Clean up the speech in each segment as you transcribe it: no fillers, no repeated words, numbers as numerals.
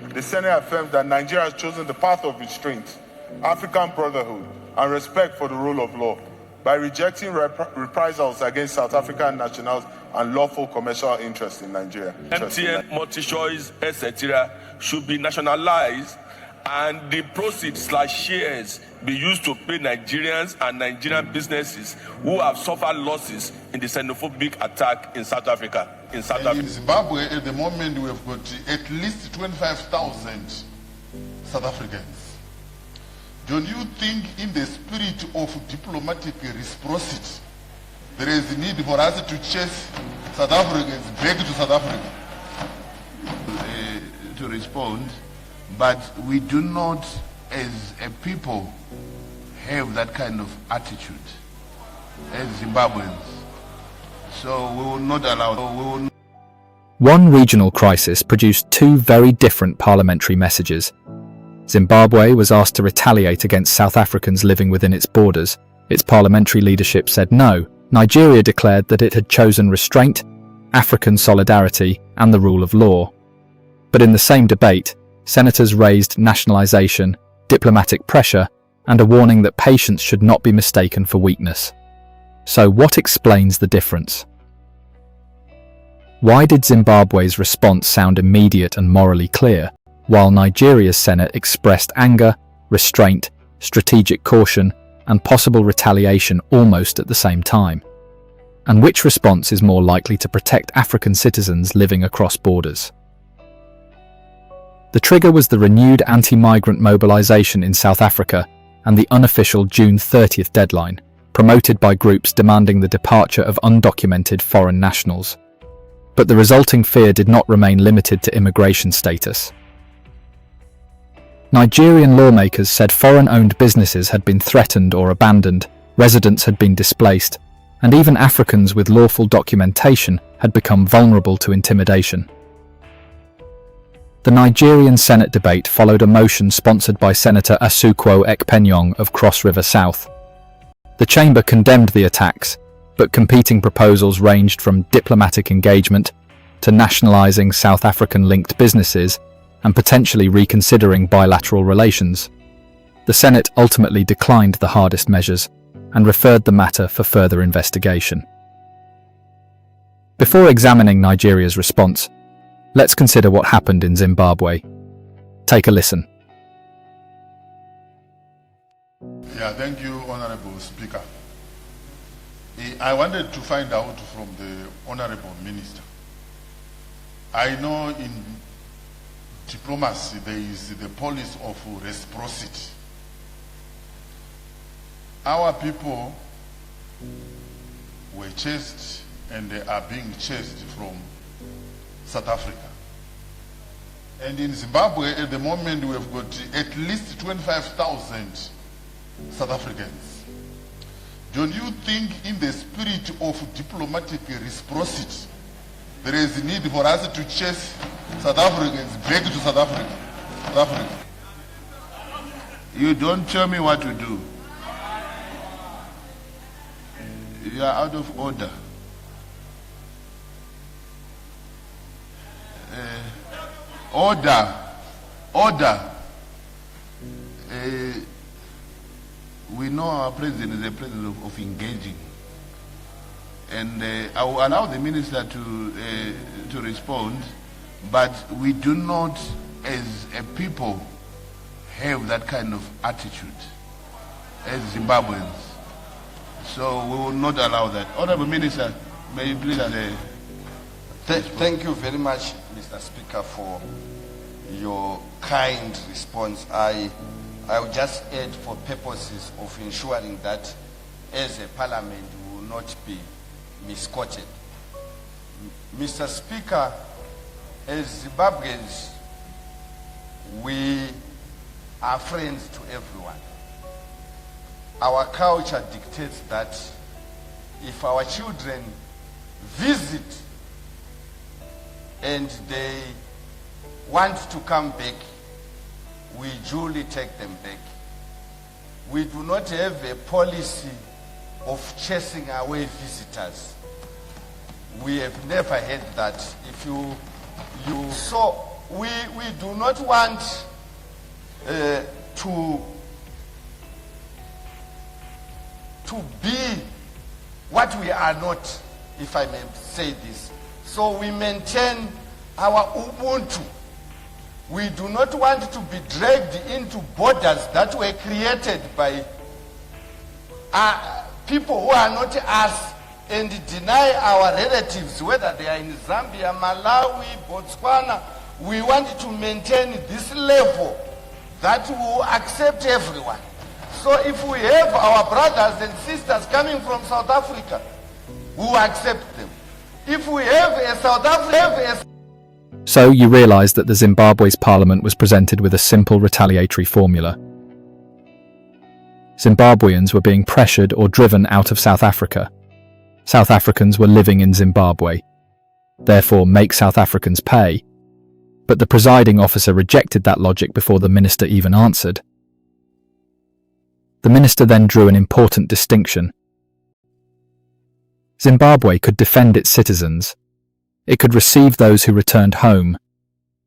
the Senate affirms that Nigeria has chosen the path of restraint, African brotherhood, and respect for the rule of law by rejecting reprisals against South African nationals and lawful commercial interests in Nigeria. MTN, MultiChoice, etc. should be nationalized and the proceeds/shares be used to pay Nigerians and Nigerian businesses who have suffered losses in the xenophobic attack in South Africa. In Zimbabwe, at the moment, we have got at least 25,000 South Africans. Don't you think, in the spirit of diplomatic reciprocity, there is a need for us to chase South Africans back to South Africa? To respond, but we do not, as a people, have that kind of attitude as Zimbabweans. So we will not allow. One regional crisis produced two very different parliamentary messages. Zimbabwe was asked to retaliate against South Africans living within its borders. Its parliamentary leadership said no. Nigeria declared that it had chosen restraint, African solidarity, and the rule of law. But in the same debate, senators raised nationalisation, diplomatic pressure, and a warning that patience should not be mistaken for weakness. So what explains the difference? Why did Zimbabwe's response sound immediate and morally clear, while Nigeria's Senate expressed anger, restraint, strategic caution, and possible retaliation almost at the same time? And which response is more likely to protect African citizens living across borders? The trigger was the renewed anti-migrant mobilisation in South Africa and the unofficial June 30th deadline, promoted by groups demanding the departure of undocumented foreign nationals. But the resulting fear did not remain limited to immigration status. Nigerian lawmakers said foreign-owned businesses had been threatened or abandoned, residents had been displaced, and even Africans with lawful documentation had become vulnerable to intimidation. The Nigerian Senate debate followed a motion sponsored by Senator Asukwo Ekpenyong of Cross River South. The chamber condemned the attacks, but competing proposals ranged from diplomatic engagement to nationalising South African-linked businesses and potentially reconsidering bilateral relations. The Senate ultimately declined the hardest measures and referred the matter for further investigation. Before examining Nigeria's response, let's consider what happened in Zimbabwe. Take a listen. Yeah, thank you, Honorable Speaker. I wanted to find out from the Honorable Minister. I know in diplomacy there is the policy of reciprocity. Our people were chased and they are being chased from South Africa. And in Zimbabwe, at the moment, we have got at least 25,000 South Africans. Don't you think, in the spirit of diplomatic reciprocity, there is a need for us to chase South Africans back to South Africa? South Africa. You don't tell me what to do. You are out of order. Order. We know our president is a president of engaging, and I will allow the minister to respond, but we do not, as a people, have that kind of attitude as Zimbabweans. So we will not allow that. Honorable Minister, may you please Thank you very much, Mr. Speaker, for your kind response. I will just add, for purposes of ensuring that as a parliament we will not be misquoted. Mr. Speaker, as Zimbabweans, we are friends to everyone. Our culture dictates that if our children visit and they want to come back, we duly take them back. We do not have a policy of chasing away visitors. We have never had that. If you so we do not want to be what we are not, if I may say this. So we maintain our Ubuntu. We do not want to be dragged into borders that were created by people who are not us, and deny our relatives, whether they are in Zambia, Malawi, Botswana. We want to maintain this level that will accept everyone. So if we have our brothers and sisters coming from South Africa, we will accept them. If we have a South Africa... So you realise that the Zimbabwe's parliament was presented with a simple retaliatory formula. Zimbabweans were being pressured or driven out of South Africa. South Africans were living in Zimbabwe. Therefore, make South Africans pay. But the presiding officer rejected that logic before the minister even answered. The minister then drew an important distinction. Zimbabwe could defend its citizens. It could receive those who returned home.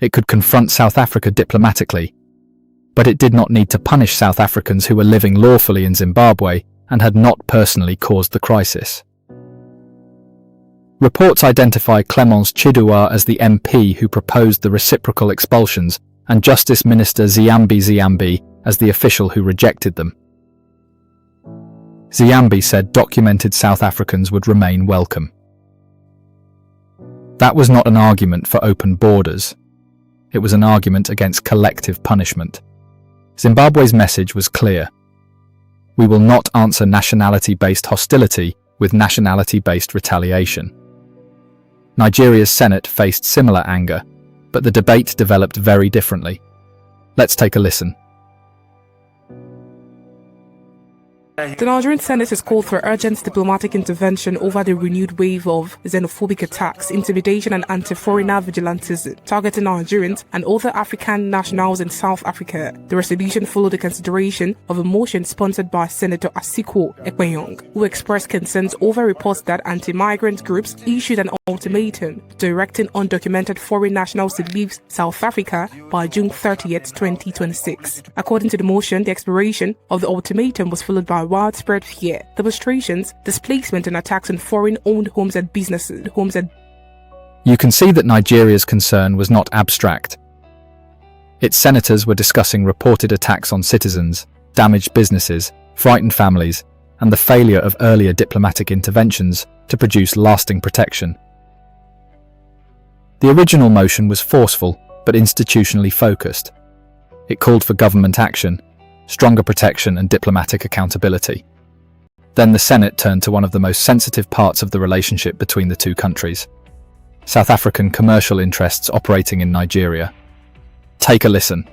It could confront South Africa diplomatically. But it did not need to punish South Africans who were living lawfully in Zimbabwe and had not personally caused the crisis. Reports identify Clemence Chidua as the MP who proposed the reciprocal expulsions and Justice Minister Ziyambi Ziyambi as the official who rejected them. Ziyambi said documented South Africans would remain welcome. That was not an argument for open borders. It was an argument against collective punishment. Zimbabwe's message was clear. We will not answer nationality-based hostility with nationality-based retaliation. Nigeria's Senate faced similar anger, but the debate developed very differently. Let's take a listen. The Nigerian Senate has called for urgent diplomatic intervention over the renewed wave of xenophobic attacks, intimidation and anti-foreigner vigilantism targeting Nigerians and other African nationals in South Africa. The resolution followed the consideration of a motion sponsored by Senator Asiko Ekpenyong, who expressed concerns over reports that anti-migrant groups issued an ultimatum directing undocumented foreign nationals to leave South Africa by June 30th, 2026. According to the motion, the expiration of the ultimatum was followed by widespread fear, demonstrations, displacement and attacks on foreign-owned homes and businesses. You can see that Nigeria's concern was not abstract. Its senators were discussing reported attacks on citizens, damaged businesses, frightened families, and the failure of earlier diplomatic interventions to produce lasting protection. The original motion was forceful but institutionally focused. It called for government action, stronger protection and diplomatic accountability. Then the Senate turned to one of the most sensitive parts of the relationship between the two countries: South African commercial interests operating in Nigeria. Take a listen.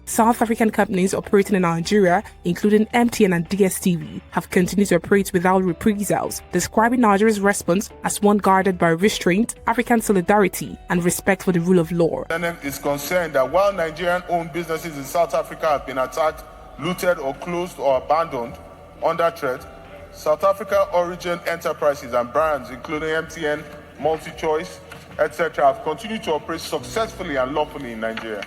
South African companies operating in Nigeria, including MTN and DSTV, have continued to operate without reprisals, describing Nigeria's response as one guided by restraint, African solidarity, and respect for the rule of law. MTN is concerned that while Nigerian-owned businesses in South Africa have been attacked, looted or closed or abandoned under threat, South Africa origin enterprises and brands including MTN, MultiChoice, etc. have continued to operate successfully and lawfully in Nigeria.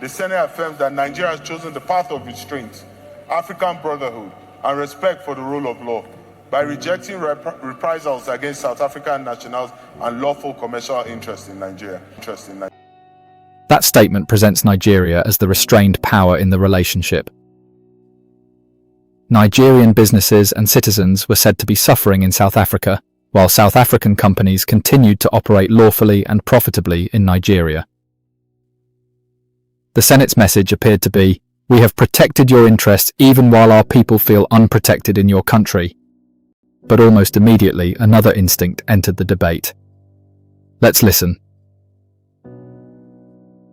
The Senate affirms that Nigeria has chosen the path of restraint, African brotherhood, and respect for the rule of law by rejecting reprisals against South African nationals and lawful commercial interests in Nigeria. That statement presents Nigeria as the restrained power in the relationship. Nigerian businesses and citizens were said to be suffering in South Africa, while South African companies continued to operate lawfully and profitably in Nigeria. The Senate's message appeared to be, "We have protected your interests even while our people feel unprotected in your country." But almost immediately, another instinct entered the debate. Let's listen.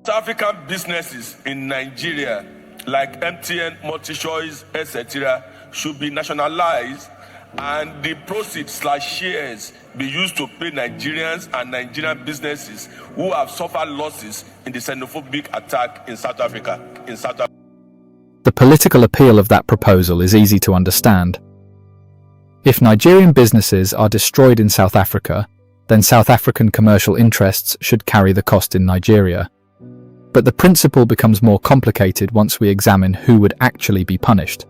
South African businesses in Nigeria, like MTN, MultiChoice, etc., should be nationalized and the proceeds/shares be used to pay Nigerians and Nigerian businesses who have suffered losses in the xenophobic attack in South Africa. The political appeal of that proposal is easy to understand. If Nigerian businesses are destroyed in South Africa, then South African commercial interests should carry the cost in Nigeria. But the principle becomes more complicated once we examine who would actually be punished.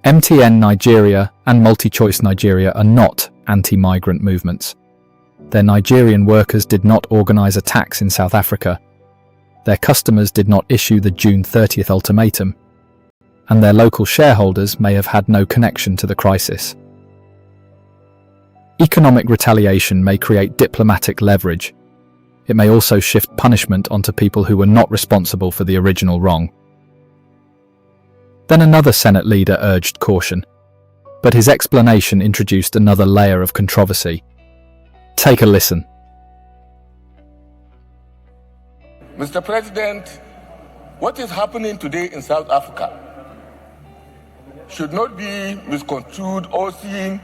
MTN Nigeria and MultiChoice Nigeria are not anti-migrant movements. Their Nigerian workers did not organise attacks in South Africa. Their customers did not issue the June 30th ultimatum. And their local shareholders may have had no connection to the crisis. Economic retaliation may create diplomatic leverage. It may also shift punishment onto people who were not responsible for the original wrong. Then another Senate leader urged caution, but his explanation introduced another layer of controversy. Take a listen. Mr. President, what is happening today in South Africa should not be misconstrued or seen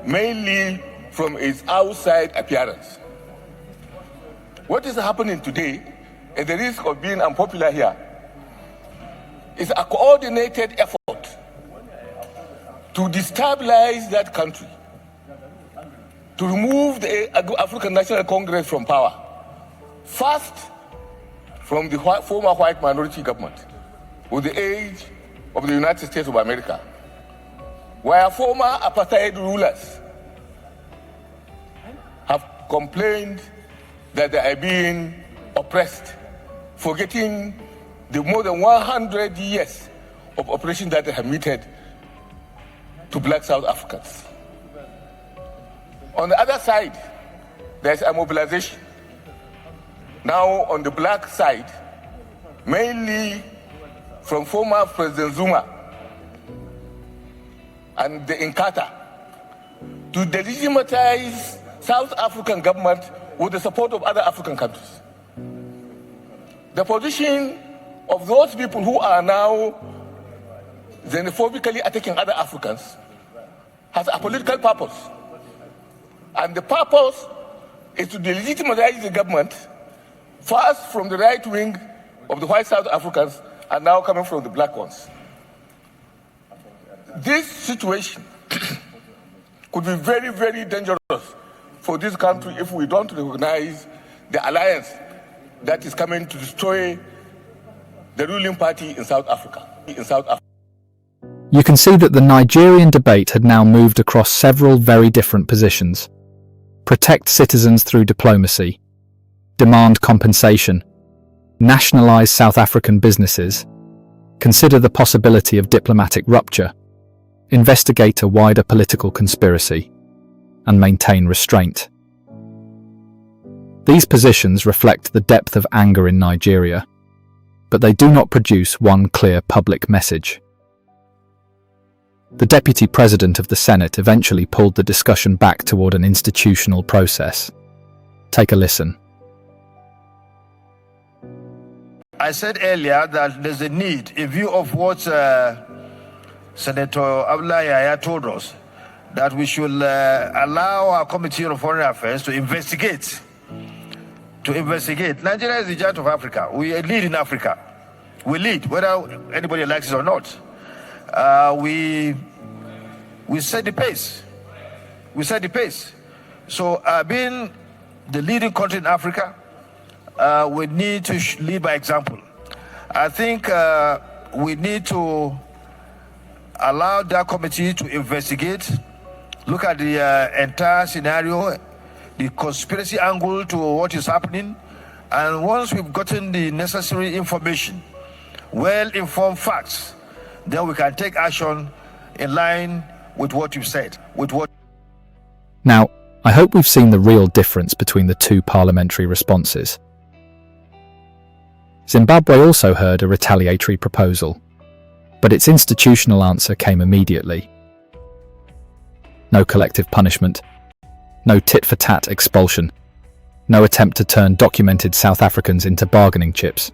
mainly from its outside appearance. What is happening today, at the risk of being unpopular here, is a coordinated effort to destabilize that country, to remove the African National Congress from power, first from the former white minority government with the aid of the United States of America, where former apartheid rulers have complained that they are being oppressed, forgetting the more than 100 years of oppression that they have meted to black South Africans. On the other side, there's a mobilization. Now on the black side, mainly from former President Zuma and the Inkatha, to delegitimize South African government with the support of other African countries. The position of those people who are now xenophobically attacking other Africans has a political purpose. And the purpose is to delegitimize the government, first from the right wing of the white South Africans and now coming from the black ones. This situation could be very, very dangerous for this country if we don't recognize the alliance that is coming to destroy the ruling party in South Africa. You can see that the Nigerian debate had now moved across several very different positions. Protect citizens through diplomacy, demand compensation, nationalise South African businesses, consider the possibility of diplomatic rupture, investigate a wider political conspiracy, and maintain restraint. These positions reflect the depth of anger in Nigeria, but they do not produce one clear public message. The Deputy President of the Senate eventually pulled the discussion back toward an institutional process. Take a listen. I said earlier that there's a need, in view of what Senator Abdullahi told us, that we should allow our Committee on Foreign Affairs to investigate. Nigeria is the giant of Africa. We lead in Africa. We lead, whether anybody likes it or not. We set the pace. So being the leading country in Africa, we need to lead by example. I think we need to allow that committee to investigate, look at the entire scenario, the conspiracy angle to what is happening, and once we've gotten the necessary information, well-informed facts, then we can take action in line with what you've said. Now, I hope we've seen the real difference between the two parliamentary responses. Zimbabwe also heard a retaliatory proposal, but its institutional answer came immediately. No collective punishment, no tit-for-tat expulsion, no attempt to turn documented South Africans into bargaining chips.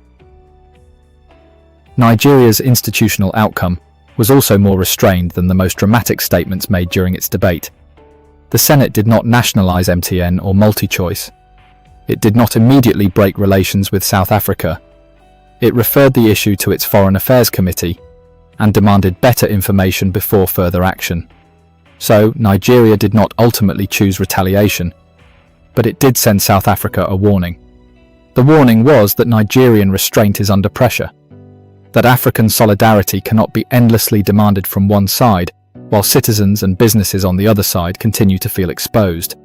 Nigeria's institutional outcome was also more restrained than the most dramatic statements made during its debate. The Senate did not nationalise MTN or MultiChoice. It did not immediately break relations with South Africa. It referred the issue to its Foreign Affairs Committee and demanded better information before further action. So, Nigeria did not ultimately choose retaliation, but it did send South Africa a warning. The warning was that Nigerian restraint is under pressure, that African solidarity cannot be endlessly demanded from one side, while citizens and businesses on the other side continue to feel exposed,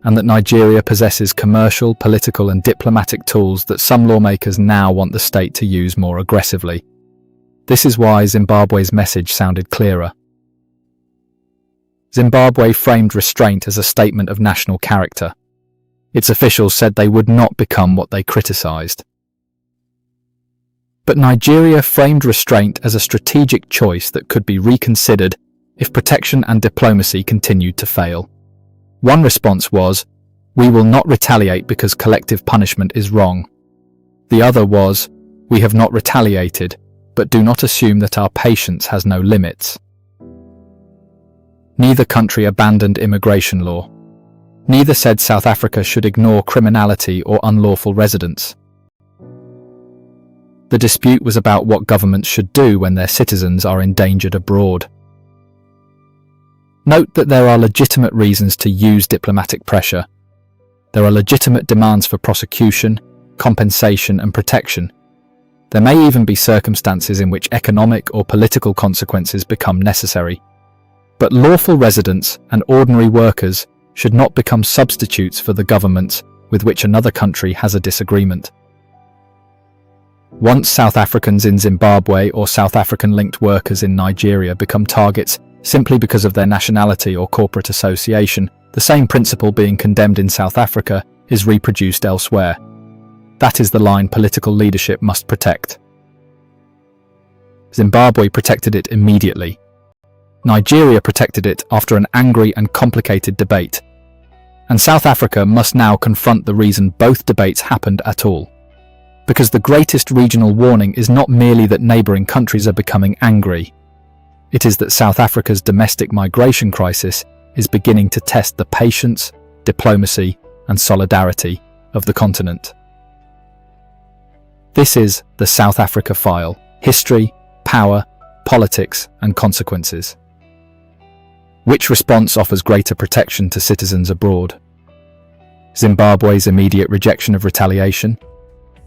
and that Nigeria possesses commercial, political and diplomatic tools that some lawmakers now want the state to use more aggressively. This is why Zimbabwe's message sounded clearer. Zimbabwe framed restraint as a statement of national character. Its officials said they would not become what they criticised. But Nigeria framed restraint as a strategic choice that could be reconsidered if protection and diplomacy continued to fail. One response was, "We will not retaliate because collective punishment is wrong." The other was, "We have not retaliated, but do not assume that our patience has no limits." Neither country abandoned immigration law. Neither said South Africa should ignore criminality or unlawful residents. The dispute was about what governments should do when their citizens are endangered abroad. Note that there are legitimate reasons to use diplomatic pressure. There are legitimate demands for prosecution, compensation and protection. There may even be circumstances in which economic or political consequences become necessary. But lawful residents and ordinary workers should not become substitutes for the governments with which another country has a disagreement. Once South Africans in Zimbabwe or South African-linked workers in Nigeria become targets simply because of their nationality or corporate association, the same principle being condemned in South Africa is reproduced elsewhere. That is the line political leadership must protect. Zimbabwe protected it immediately. Nigeria protected it after an angry and complicated debate. And South Africa must now confront the reason both debates happened at all. Because the greatest regional warning is not merely that neighbouring countries are becoming angry. It is that South Africa's domestic migration crisis is beginning to test the patience, diplomacy and solidarity of the continent. This is the South Africa File: History, Power, Politics and Consequences. Which response offers greater protection to citizens abroad? Zimbabwe's immediate rejection of retaliation?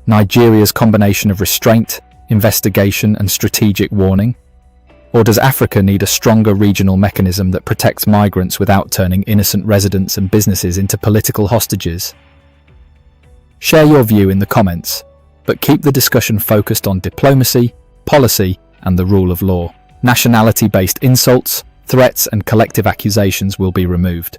Nigeria's combination of restraint, investigation and strategic warning? Or does Africa need a stronger regional mechanism that protects migrants without turning innocent residents and businesses into political hostages? Share your view in the comments, but keep the discussion focused on diplomacy, policy and the rule of law. Nationality-based insults, threats and collective accusations will be removed.